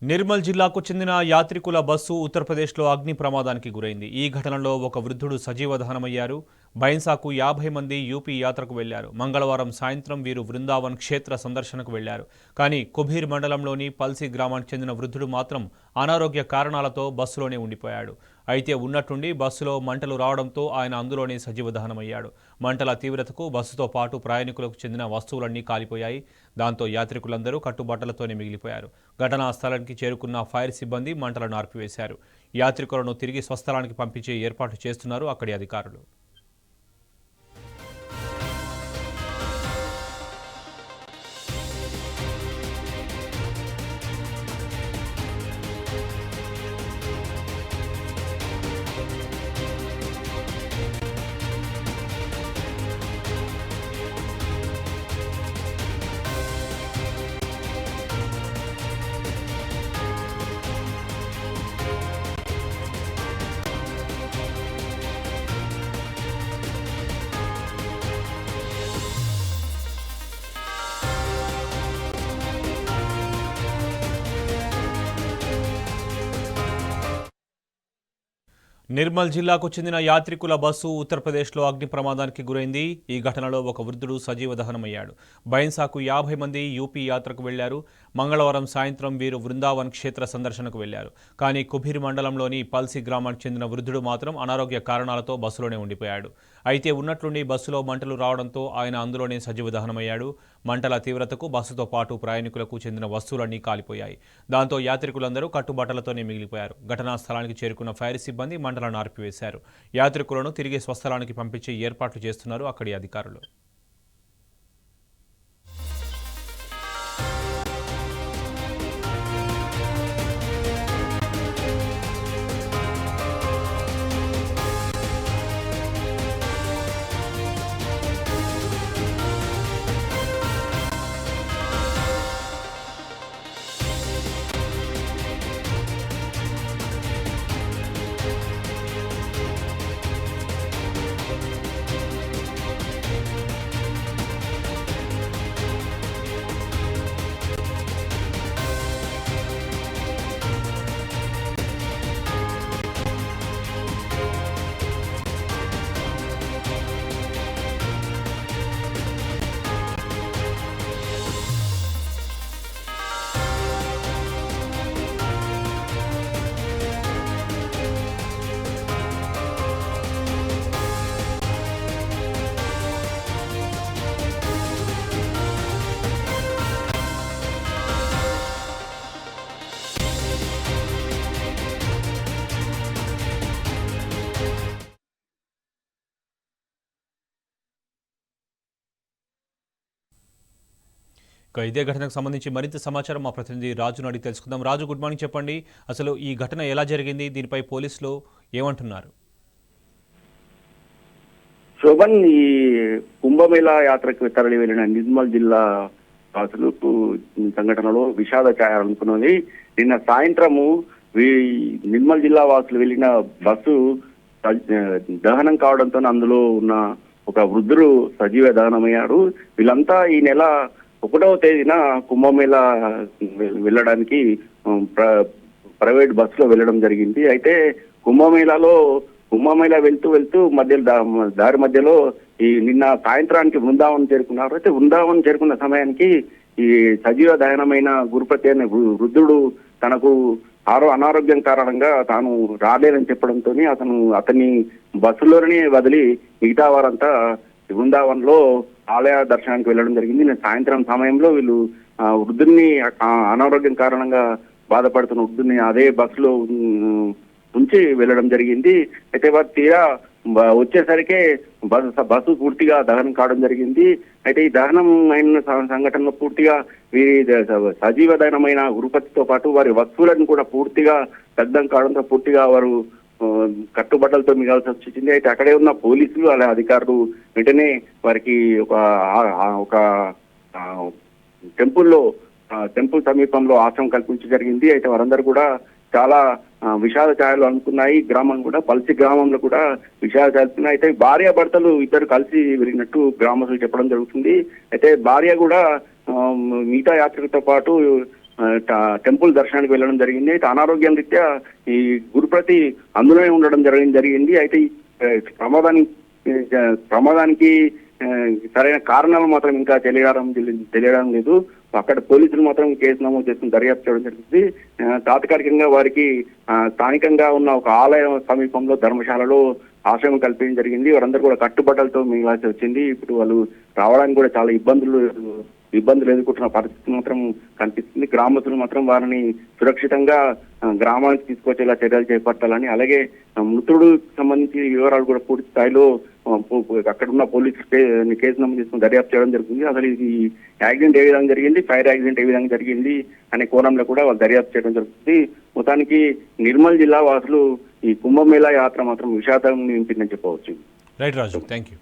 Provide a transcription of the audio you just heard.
నిర్మల్ జిల్లాకు చెందిన యాత్రికుల బస్సు ఉత్తరప్రదేశ్లో అగ్ని ప్రమాదానికి గురైంది. ఈ ఘటనలో ఒక వృద్ధుడు సజీవ దహనమయ్యారు. బైన్సాకు 50 మంది యూపీ యాత్రకు వెళ్లారు. మంగళవారం సాయంత్రం వీరు వృందావన్ క్షేత్ర సందర్శనకు వెళ్లారు. కానీ కుబీర్ మండలంలోని పల్సి గ్రామానికి చెందిన వృద్ధుడు మాత్రం అనారోగ్య కారణాలతో బస్సులోనే ఉండిపోయాడు. అయితే ఉన్నట్టుండి బస్సులో మంటలు రావడంతో ఆయన అందులోనే సజీవ దహనమయ్యాడు. మంటల తీవ్రతకు బస్సుతో పాటు ప్రయాణికులకు చెందిన వస్తువులన్నీ కాలిపోయాయి. దాంతో యాత్రికులందరూ కట్టుబట్టలతోనే మిగిలిపోయారు. ఘటనా స్థలానికి చేరుకున్న ఫైర్ సిబ్బంది మంటలను ఆర్పివేశారు. యాత్రికులను తిరిగి స్వస్థలానికి పంపించే ఏర్పాట్లు చేస్తున్నారు అక్కడి అధికారులు. నిర్మల్ జిల్లాకు చెందిన యాత్రికుల బస్సు ఉత్తరప్రదేశ్లో అగ్ని ప్రమాదానికి గురైంది. ఈ ఘటనలో ఒక వృద్ధుడు సజీవ దహనమయ్యాడు. బైన్సాకు 50 మంది యూపీ యాత్రకు వెళ్లారు. మంగళవారం సాయంత్రం వీరు వృందావన్ క్షేత్ర సందర్శనకు వెళ్లారు. కానీ కుబీర్ మండలంలోని పల్సి గ్రామానికి చెందిన వృద్ధుడు మాత్రం అనారోగ్య కారణాలతో బస్సులోనే ఉండిపోయాడు. అయితే ఉన్నట్లుండి బస్సులో మంటలు రావడంతో ఆయన అందులోనే సజీవ దహనమయ్యాడు. మంటల తీవ్రతకు బస్సుతో పాటు ప్రయాణికులకు చెందిన వస్తువులన్నీ కాలిపోయాయి. దాంతో యాత్రికులందరూ కట్టుబట్టలతోనే మిగిలిపోయారు. ఘటనా స్థలానికి చేరుకున్న ఫైర్ సిబ్బంది మంటలను ఆర్పివేశారు. యాత్రికులను తిరిగి స్వస్థలానికి పంపించే ఏర్పాట్లు చేస్తున్నారు అక్కడి అధికారులు. ఇదే ఘటనకు సంబంధించి మరింత సమాచారం మా ప్రతినిధి రాజును అడిగి తెలుసుకుందాం. రాజు, గుడ్ మార్నింగ్. చెప్పండి, అసలు ఈ ఘటన ఎలా జరిగింది? దీనిపై పోలీసులు ఏమంటున్నారు? శోభన్, ఈ కుంభమేళా యాత్రకు తరలి వెళ్లిన నిర్మల్ జిల్లా వాసులకు సంఘటనలో విషాద ఛాయాలనుకున్నది. నిన్న సాయంత్రము నిర్మల్ జిల్లా వాసులు వెళ్లిన బస్సు దహనం కావడంతో అందులో ఉన్న ఒక వృద్ధుడు సజీవ దహనమయ్యారు. వీళ్ళంతా ఈ నెల 1వ తేదీన కుంభమేళా వెళ్ళడానికి ప్రైవేట్ బస్సులో వెళ్ళడం జరిగింది. అయితే కుంభమేళా వెళ్తూ దారి మధ్యలో ఈ నిన్న సాయంత్రానికి బృందావనం చేరుకున్నారు. అయితే బృందావనం చేరుకున్న సమయానికి ఈ సజీవ దహనమైన గురుపతి అనే వృద్ధుడు తనకు అనారోగ్యం కారణంగా తాను రాలేదని చెప్పడంతో అతన్ని బస్సులోనే వదిలి మిగతా వారంతా బృందావనంలో ఆలయ దర్శనానికి వెళ్ళడం జరిగింది. నేను సాయంత్రం సమయంలో వీళ్ళు వృద్ధుడిని అనారోగ్యం కారణంగా బాధపడుతున్న వృద్ధుడిని అదే బస్సులో ఉంచి వెళ్ళడం జరిగింది. అయితే వారు తీరా వచ్చేసరికే బస్సు పూర్తిగా దహనం కావడం జరిగింది. అయితే ఈ దహనం అయిన సంఘటనలో పూర్తిగా వీరి సజీవ దహనమైన గురుపతితో పాటు వారి వస్తువులను కూడా పూర్తిగా దగ్ధం కావడంతో పూర్తిగా వారు కట్టుబట్టలతో మిగాల్సి వచ్చింది. అయితే అక్కడే ఉన్న పోలీసులు అలా అధికారులు వెంటనే వారికి ఒక టెంపుల్ సమీపంలో ఆశ్రమం కల్పించడం జరిగింది. అయితే వారందరూ కూడా చాలా విషాద ఛాయలు అనుకున్నాయి. గ్రామం కూడా పల్సి గ్రామంలో కూడా విషాద ఛాయలు. అయితే భార్యాభర్తలు ఇద్దరు కలిసి వెళ్ళినట్టు గ్రామస్తులు చెప్పడం జరుగుతుంది. అయితే భార్య కూడా మిగతా యాత్రికులతో పాటు టెంపుల్ దర్శనానికి వెళ్ళడం జరిగింది. అయితే అనారోగ్యం రీత్యా ఈ గురుప్రతి అందులోనే ఉండడం జరిగింది. అయితే ఈ ప్రమాదానికి సరైన కారణాలు మాత్రం ఇంకా తెలియడం లేదు. అక్కడ పోలీసులు మాత్రం కేసు నమోదు చేసుకుని దర్యాప్తు చేయడం జరిగింది. తాత్కాలికంగా వారికి స్థానికంగా ఉన్న ఒక ఆలయం సమీపంలో ధర్మశాలలో ఆశ్రయం కల్పించడం జరిగింది. వారందరూ కూడా కట్టుబట్టలతో మిగిలాల్సి వచ్చింది. ఇప్పుడు వాళ్ళు రావడానికి కూడా చాలా ఇబ్బందులు ఎదుర్కొంటున్న పరిస్థితి మాత్రం కనిపిస్తుంది. గ్రామస్తులు మాత్రం వారిని సురక్షితంగా గ్రామానికి తీసుకొచ్చేలా చర్యలు చేపట్టాలని, అలాగే మృతుడు సంబంధించి వివరాలు కూడా పూర్తి స్థాయిలో అక్కడ ఉన్న పోలీసులు కేసు నమోదు చేసుకుని దర్యాప్తు చేయడం జరుగుతుంది. అసలు ఇది యాక్సిడెంట్ ఏ విధంగా జరిగింది, ఫైర్ యాక్సిడెంట్ ఏ విధంగా జరిగింది అనే కోణంలో కూడా వాళ్ళు దర్యాప్తు చేయడం జరుగుతుంది. మొత్తానికి నిర్మల్ జిల్లా వాసులు ఈ కుంభమేళా యాత్ర మాత్రం విషాదం నింపిందని చెప్పవచ్చు. Right Raju, thank you.